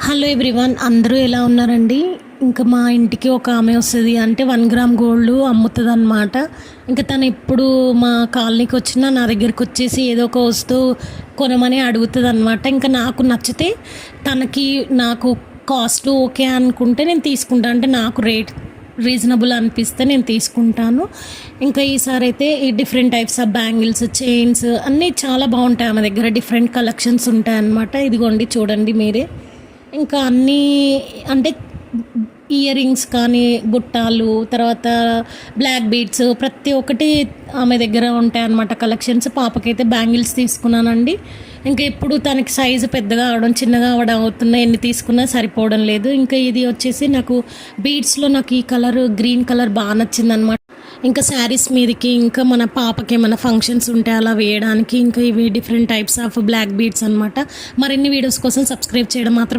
Hello everyone, అందరూ ఎలా ఉన్నారండి? ఇంకా మా ఇంటికి ఒక ఆమె వస్తుంది, అంటే 1 గ్రామ్ గోల్డ్ అమ్ముతుంది అనమాట. ఇంకా తను ఎప్పుడు మా కాలనీకి వచ్చినా నా దగ్గరికి వచ్చేసి ఏదో ఒక వస్తువు కొనమని అడుగుతుంది అనమాట. ఇంకా నాకు నచ్చితే తనకి నాకు కాస్ట్ ఓకే అనుకుంటే నేను తీసుకుంటాను, అంటే నాకు రేట్ రీజనబుల్ అనిపిస్తే నేను తీసుకుంటాను. ఇంకా ఈసారి అయితే ఈ different types of bangles, chains అన్నీ చాలా బాగుంటాయి ఆమె దగ్గర. డిఫరెంట్ కలెక్షన్స్ ఉంటాయి అన్నమాట. ఇదిగోండి చూడండి మీరే. ఇంకా అన్నీ అంటే ఇయర్ రింగ్స్ కానీ, బుట్టాలు, తర్వాత బ్లాక్ బీడ్స్, ప్రతి ఒక్కటి ఆమె దగ్గర ఉంటాయి అన్నమాట కలెక్షన్స్. పాపకైతే బ్యాంగిల్స్ తీసుకున్నానండి. ఇంకా ఎప్పుడు తనకి సైజు పెద్దగా అవడం, చిన్నగా అవడం అవుతున్నాయి. ఎన్ని తీసుకున్నా సరిపోవడం లేదు. ఇంకా ఇది వచ్చేసి నాకు బీడ్స్లో నాకు ఈ కలర్, గ్రీన్ కలర్ బాగా నచ్చిందనమాట. ఇంకా శారీస్ మీదకి, ఇంకా మన పాపకి ఏమైనా ఫంక్షన్స్ ఉంటే అలా వేయడానికి. ఇంకా ఇవి different types of black beads అనమాట. మరిన్ని వీడియోస్ కోసం సబ్స్క్రైబ్ చేయడం మాత్రం